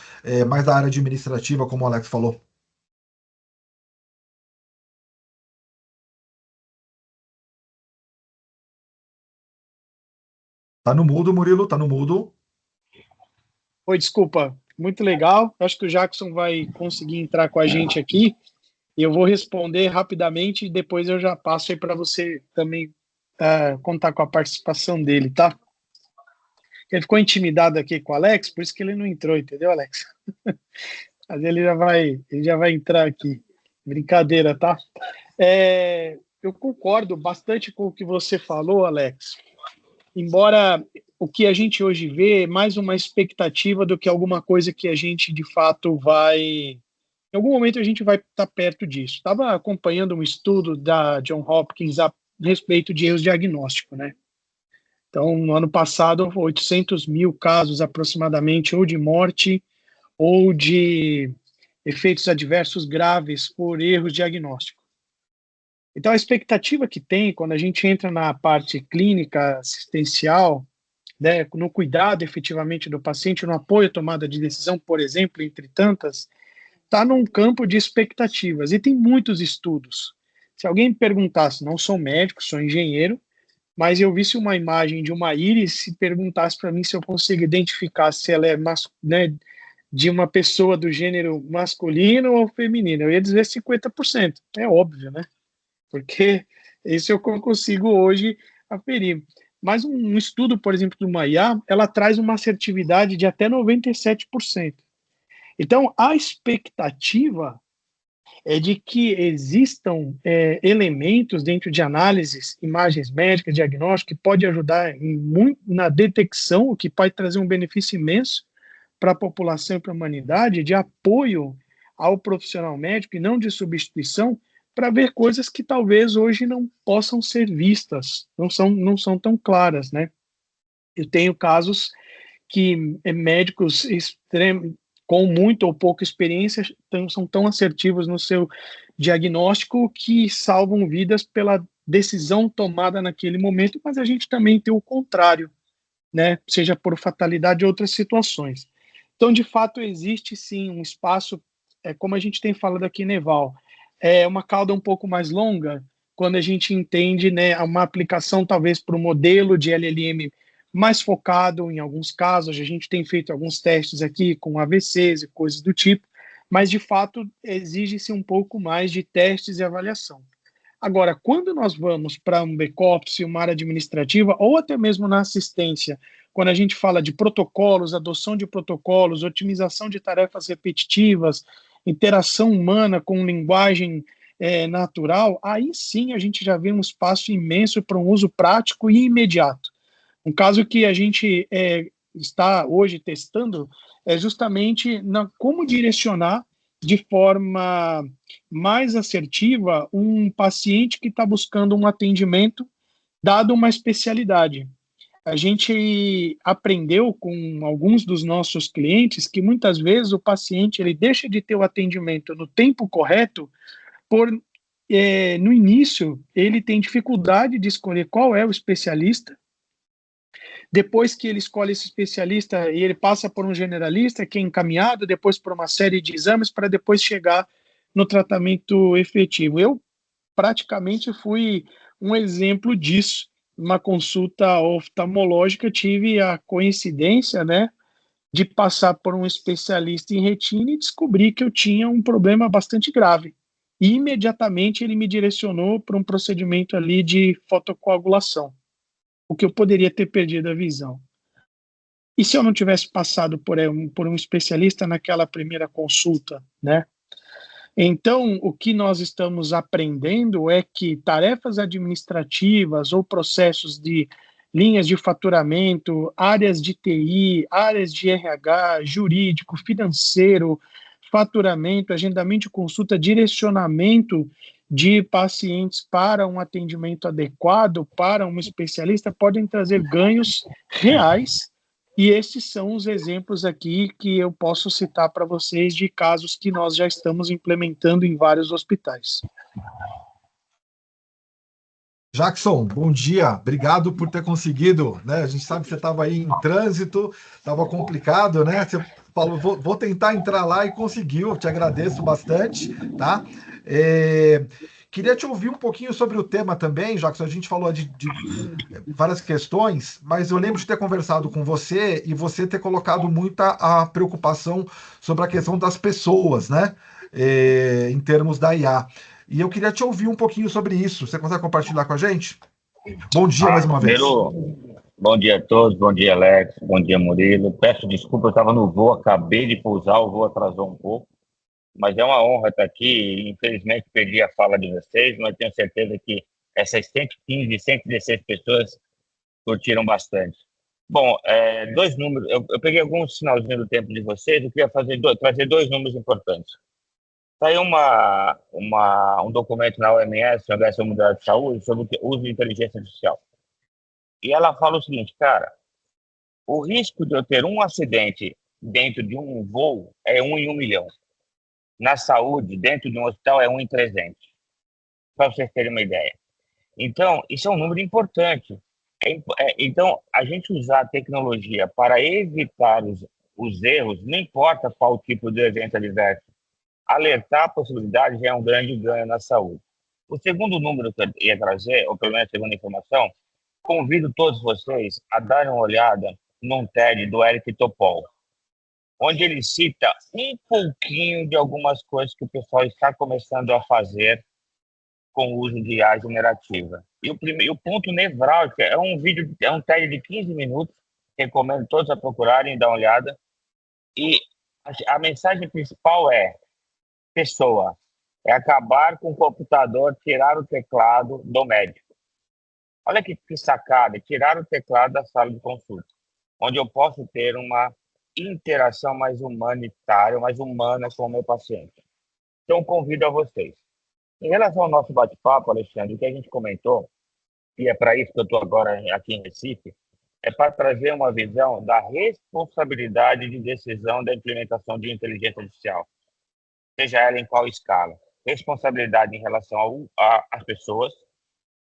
mais da área administrativa, como o Alex falou. Tá no mudo, Murilo, tá no mudo. Oi, desculpa, muito legal. Acho que o Jackson vai conseguir entrar com a gente aqui. Eu vou responder rapidamente e depois eu já passo aí para você também contar com a participação dele, tá? Ele ficou intimidado aqui com o Alex, por isso que ele não entrou, entendeu, Alex? Mas ele já vai entrar aqui. Brincadeira, tá? Eu concordo bastante com o que você falou, Alex. Embora o que a gente hoje vê é mais uma expectativa do que alguma coisa que a gente, de fato, vai... Em algum momento a gente vai estar perto disso. Estava acompanhando um estudo da Johns Hopkins a respeito de erros diagnósticos, né? Então, no ano passado, 800 mil casos aproximadamente, ou de morte, ou de efeitos adversos graves por erros diagnósticos. Então, a expectativa que tem quando a gente entra na parte clínica, assistencial, né, no cuidado efetivamente do paciente, no apoio à tomada de decisão, por exemplo, entre tantas, está num campo de expectativas. E tem muitos estudos. Se alguém me perguntasse, não sou médico, sou engenheiro, mas eu visse uma imagem de uma íris e perguntasse para mim se eu consigo identificar se ela é né, de uma pessoa do gênero masculino ou feminino, eu ia dizer 50%. É óbvio, né? Porque isso eu consigo hoje aferir. Mas um estudo, por exemplo, do IA, ela traz uma assertividade de até 97%. Então, a expectativa é de que existam elementos dentro de análises, imagens médicas, diagnóstico, que pode ajudar na detecção, o que pode trazer um benefício imenso para a população e para a humanidade, de apoio ao profissional médico e não de substituição, para ver coisas que talvez hoje não possam ser vistas, não são tão claras, né? Eu tenho casos que médicos com muito ou pouca experiência são tão assertivos no seu diagnóstico que salvam vidas pela decisão tomada naquele momento, mas a gente também tem o contrário, né? Seja por fatalidade ou outras situações. Então, de fato, existe sim um espaço, como a gente tem falado aqui, Neval, é uma cauda um pouco mais longa, quando a gente entende, né, uma aplicação talvez para o modelo de LLM mais focado em alguns casos. A gente tem feito alguns testes aqui com AVCs e coisas do tipo, mas de fato exige-se um pouco mais de testes e avaliação. Agora, quando nós vamos para um back-office, uma área administrativa, ou até mesmo na assistência, quando a gente fala de protocolos, adoção de protocolos, otimização de tarefas repetitivas, interação humana com linguagem natural, aí sim a gente já vê um espaço imenso para um uso prático e imediato. Um caso que a gente está hoje testando é justamente como direcionar de forma mais assertiva um paciente que está buscando um atendimento dado uma especialidade. A gente aprendeu com alguns dos nossos clientes que muitas vezes o paciente ele deixa de ter o atendimento no tempo correto por no início ele tem dificuldade de escolher qual é o especialista. Depois que ele escolhe esse especialista e ele passa por um generalista que é encaminhado depois por uma série de exames para depois chegar no tratamento efetivo. Eu praticamente fui um exemplo disso. Uma consulta oftalmológica, tive a coincidência, né, de passar por um especialista em retina e descobri que eu tinha um problema bastante grave. E imediatamente ele me direcionou para um procedimento ali de fotocoagulação, o que eu poderia ter perdido a visão. E se eu não tivesse passado por um especialista naquela primeira consulta, né? Então, o que nós estamos aprendendo é que tarefas administrativas ou processos de linhas de faturamento, áreas de TI, áreas de RH, jurídico, financeiro, faturamento, agendamento de consulta, direcionamento de pacientes para um atendimento adequado, para um especialista, podem trazer ganhos reais. E esses são os exemplos aqui que eu posso citar para vocês de casos que nós já estamos implementando em vários hospitais. Jackson, bom dia. Obrigado por ter conseguido, né? A gente sabe que você estava aí em trânsito, estava complicado, né? Você falou, vou tentar entrar lá e conseguiu. Te agradeço bastante, tá? Queria te ouvir um pouquinho sobre o tema também, Jackson. A gente falou de várias questões, mas eu lembro de ter conversado com você e você ter colocado muita a preocupação sobre a questão das pessoas, né? Em termos da IA. E eu queria te ouvir um pouquinho sobre isso. Você consegue compartilhar com a gente? Bom dia mais uma vez. Bom dia a todos, bom dia Alex, bom dia Murilo. Peço desculpa, eu estava no voo, acabei de pousar, o voo atrasou um pouco, mas é uma honra estar aqui. Infelizmente perdi a fala de vocês, mas tenho certeza que essas 115, 116 pessoas curtiram bastante. Bom, dois números, eu peguei alguns sinalzinhos do tempo de vocês, eu queria trazer dois números importantes. Saiu um documento na OMS, na Organização Mundial de Saúde, sobre o uso de inteligência artificial. E ela fala o seguinte, cara, o risco de eu ter um acidente dentro de um voo é 1 em 1 milhão. Na saúde, dentro de um hospital, é 1 em 300. Para vocês terem uma ideia. Então, isso é um número importante. Então, a gente usar a tecnologia para evitar os erros, não importa qual tipo de evento adverso, alertar a possibilidade já é um grande ganho na saúde. O segundo número que eu ia trazer, ou pelo menos a segunda informação, convido todos vocês a darem uma olhada num TED do Eric Topol, onde ele cita um pouquinho de algumas coisas que o pessoal está começando a fazer com o uso de IA generativa. E o ponto nevrálgico é um vídeo, é um TED de 15 minutos, recomendo todos a procurarem, dar uma olhada. E a mensagem principal é: pessoa, é acabar com o computador, tirar o teclado do médico. Olha que sacada, tirar o teclado da sala de consulta, onde eu posso ter uma interação mais humanitária, mais humana com o meu paciente. Então, convido a vocês. Em relação ao nosso bate-papo, Alexandre, o que a gente comentou, e é para isso que eu estou agora aqui em Recife, é para trazer uma visão da responsabilidade de decisão da implementação de inteligência artificial, seja ela em qual escala. Responsabilidade em relação às pessoas.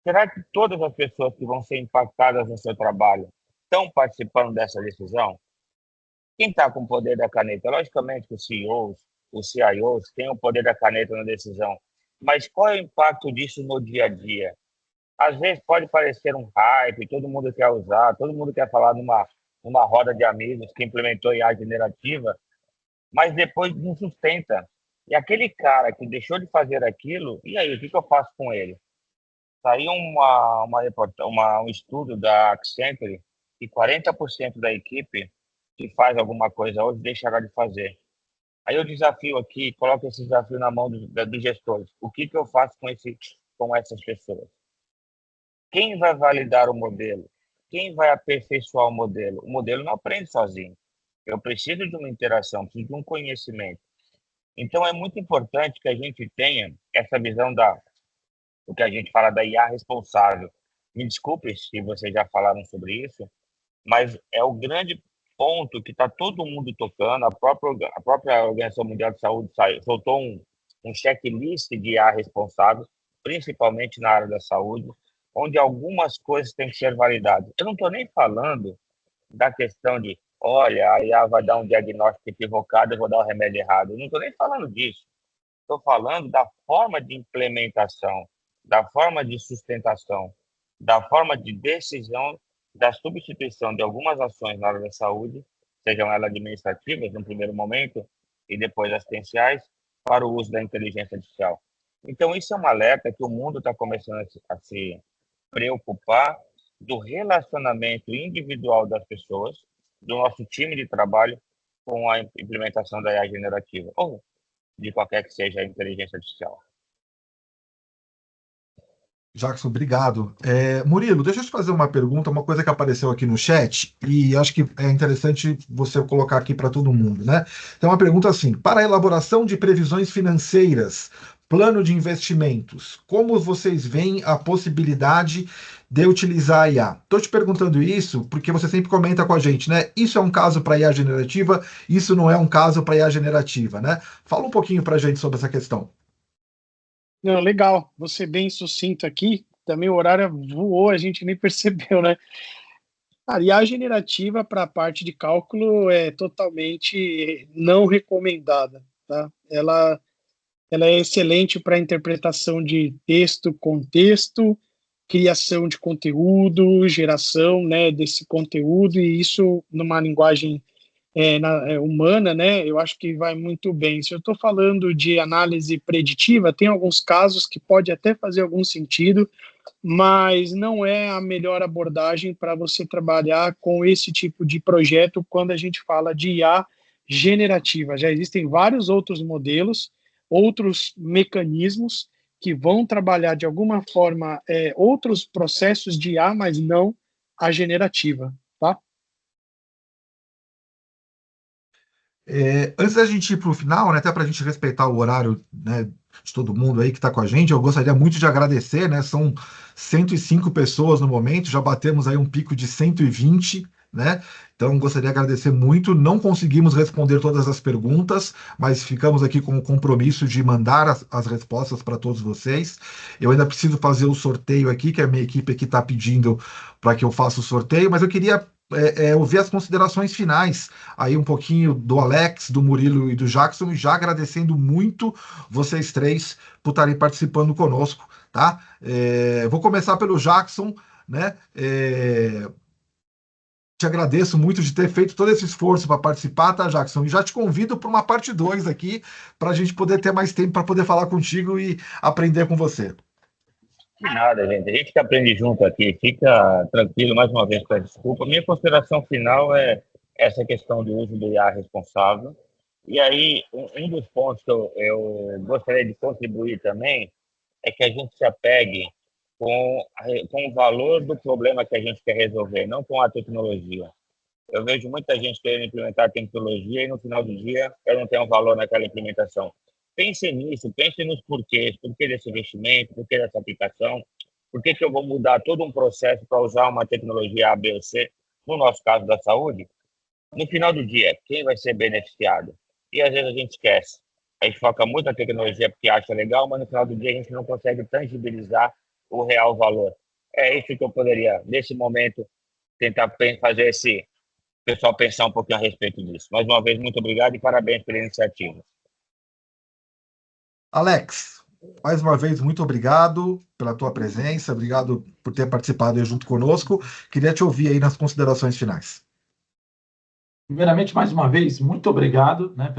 Será que todas as pessoas que vão ser impactadas no seu trabalho estão participando dessa decisão? Quem está com o poder da caneta? Logicamente que os CEOs, os CIOs têm o poder da caneta na decisão, mas qual é o impacto disso no dia a dia? Às vezes pode parecer um hype, todo mundo quer usar, todo mundo quer falar numa roda de amigos que implementou IA generativa, mas depois não sustenta. E aquele cara que deixou de fazer aquilo, e aí, o que eu faço com ele? Saiu um estudo da Accenture que 40% da equipe que faz alguma coisa hoje deixará de fazer. Aí eu desafio aqui, coloco esse desafio na mão dos gestores. O que eu faço com essas pessoas? Quem vai validar o modelo? Quem vai aperfeiçoar o modelo? O modelo não aprende sozinho. Eu preciso de uma interação, preciso de um conhecimento. Então, é muito importante que a gente tenha essa visão o que a gente fala da IA responsável. Me desculpe se vocês já falaram sobre isso, mas é o grande ponto que está todo mundo tocando. A própria Organização Mundial de Saúde soltou um checklist de IA responsável, principalmente na área da saúde, onde algumas coisas têm que ser validadas. Eu não estou nem falando da questão de, olha, a IA vai dar um diagnóstico equivocado, eu vou dar o remédio errado. Eu não estou nem falando disso. Estou falando da forma de implementação, da forma de sustentação, da forma de decisão, da substituição de algumas ações na área da saúde, sejam elas administrativas, no primeiro momento, e depois assistenciais, para o uso da inteligência artificial. Então, isso é um alerta que o mundo está começando a se preocupar do relacionamento individual das pessoas, do nosso time de trabalho, com a implementação da IA generativa, ou de qualquer que seja a inteligência artificial. Jackson, obrigado. Murilo, deixa eu te fazer uma pergunta, uma coisa que apareceu aqui no chat, e acho que é interessante você colocar aqui para todo mundo, né? Então, uma pergunta assim: para a elaboração de previsões financeiras, plano de investimentos, como vocês veem a possibilidade de utilizar a IA? Estou te perguntando isso porque você sempre comenta com a gente, né? Isso é um caso para IA generativa, isso não é um caso para IA generativa, né? Fala um pouquinho para a gente sobre essa questão. Não, legal, vou ser bem sucinto aqui. Também o horário voou, a gente nem percebeu, né? A IA generativa para a parte de cálculo é totalmente não recomendada, tá? Ela é excelente para interpretação de texto, contexto, criação de conteúdo, geração, né, desse conteúdo, e isso numa linguagem humana, né, eu acho que vai muito bem. Se eu estou falando de análise preditiva, tem alguns casos que pode até fazer algum sentido, mas não é a melhor abordagem para você trabalhar com esse tipo de projeto quando a gente fala de IA generativa. Já existem vários outros modelos, outros mecanismos que vão trabalhar de alguma forma outros processos de IA, mas não a generativa, tá? Antes da gente ir para o final, né, até para a gente respeitar o horário, né, de todo mundo aí que está com a gente, eu gostaria muito de agradecer, né? São 105 pessoas no momento, já batemos aí um pico de 120, né? Então gostaria de agradecer muito. Não conseguimos responder todas as perguntas, mas ficamos aqui com o compromisso de mandar as respostas para todos vocês. Eu ainda preciso fazer o sorteio aqui, que a minha equipe aqui está pedindo para que eu faça o sorteio, mas eu queria ouvir as considerações finais aí um pouquinho do Alex, do Murilo e do Jackson, e já agradecendo muito vocês três por estarem participando conosco, tá? Vou começar pelo Jackson, né? Te agradeço muito de ter feito todo esse esforço para participar, tá, Jackson? E já te convido para uma parte 2 aqui, para a gente poder ter mais tempo para poder falar contigo e aprender com você. De nada, gente. A gente que aprende junto aqui. Fica tranquilo, mais uma vez, peço desculpa. Minha consideração final é essa questão do uso do IA responsável. E aí, um dos pontos que eu gostaria de contribuir também é que a gente se apegue com o valor do problema que a gente quer resolver, não com a tecnologia. Eu vejo muita gente querendo implementar tecnologia e no final do dia eu não tenho um valor naquela implementação. Pense nisso, pense nos porquês, por que desse investimento, por que dessa aplicação, por que eu vou mudar todo um processo para usar uma tecnologia A, B ou C, no nosso caso da saúde. No final do dia, quem vai ser beneficiado? E às vezes a gente esquece. A gente foca muito na tecnologia porque acha legal, mas no final do dia a gente não consegue tangibilizar o real valor. É isso que eu poderia, nesse momento, tentar fazer esse pessoal pensar um pouquinho a respeito disso. Mais uma vez, muito obrigado e parabéns pela iniciativa. Alex, mais uma vez, muito obrigado pela tua presença, obrigado por ter participado aí junto conosco. Queria te ouvir aí nas considerações finais. Primeiramente, mais uma vez, muito obrigado, né,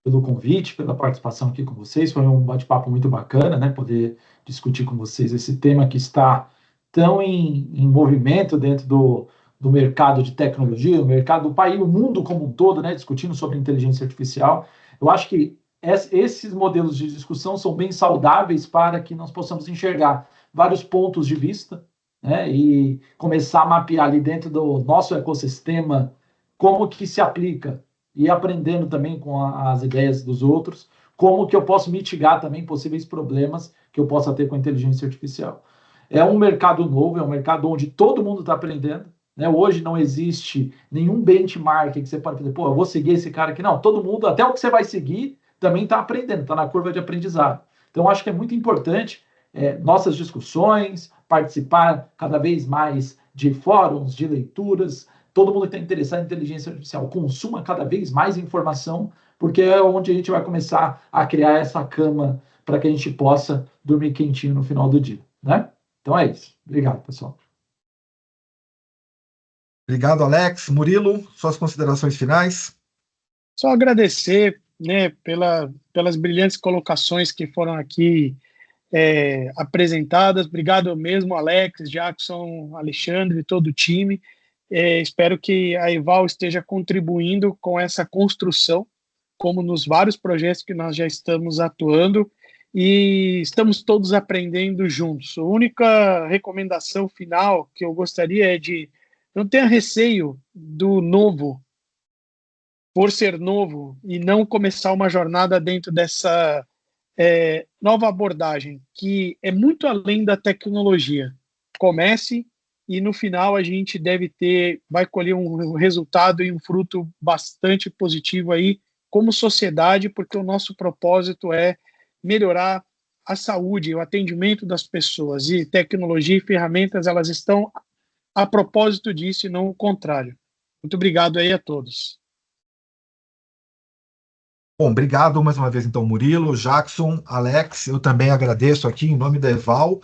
pelo convite, pela participação aqui com vocês. Foi um bate-papo muito bacana, né, poder discutir com vocês esse tema que está tão em movimento dentro do mercado de tecnologia, o mercado do país, o mundo como um todo, né, discutindo sobre inteligência artificial. Eu acho que esses modelos de discussão são bem saudáveis para que nós possamos enxergar vários pontos de vista, né, e começar a mapear ali dentro do nosso ecossistema como que se aplica e aprendendo também com as ideias dos outros, como que eu posso mitigar também possíveis problemas que eu possa ter com a inteligência artificial. É um mercado novo, é um mercado onde todo mundo está aprendendo, né? Hoje não existe nenhum benchmark que você pode fazer, pô, eu vou seguir esse cara aqui. Não, todo mundo, até o que você vai seguir, também está aprendendo, está na curva de aprendizado. Então, acho que é muito importante nossas discussões, participar cada vez mais de fóruns, de leituras. Todo mundo que está interessado em inteligência artificial consuma cada vez mais informação, porque é onde a gente vai começar a criar essa cama para que a gente possa dormir quentinho no final do dia, né? Então é isso. Obrigado, pessoal. Obrigado, Alex. Murilo, suas considerações finais. Só agradecer, né, pelas brilhantes colocações que foram aqui apresentadas. Obrigado mesmo, Alex, Jackson, Alexandre e todo o time. Espero que a Eval esteja contribuindo com essa construção, como nos vários projetos que nós já estamos atuando, e estamos todos aprendendo juntos. A única recomendação final que eu gostaria é de não ter receio do novo, por ser novo, e não começar uma jornada dentro dessa nova abordagem, que é muito além da tecnologia. Comece e no final a gente vai colher um resultado e um fruto bastante positivo aí como sociedade, porque o nosso propósito é melhorar a saúde, o atendimento das pessoas, e tecnologia e ferramentas, elas estão a propósito disso e não o contrário. Muito obrigado aí a todos. Bom, obrigado mais uma vez, então, Murilo, Jackson, Alex. Eu também agradeço aqui em nome da Eval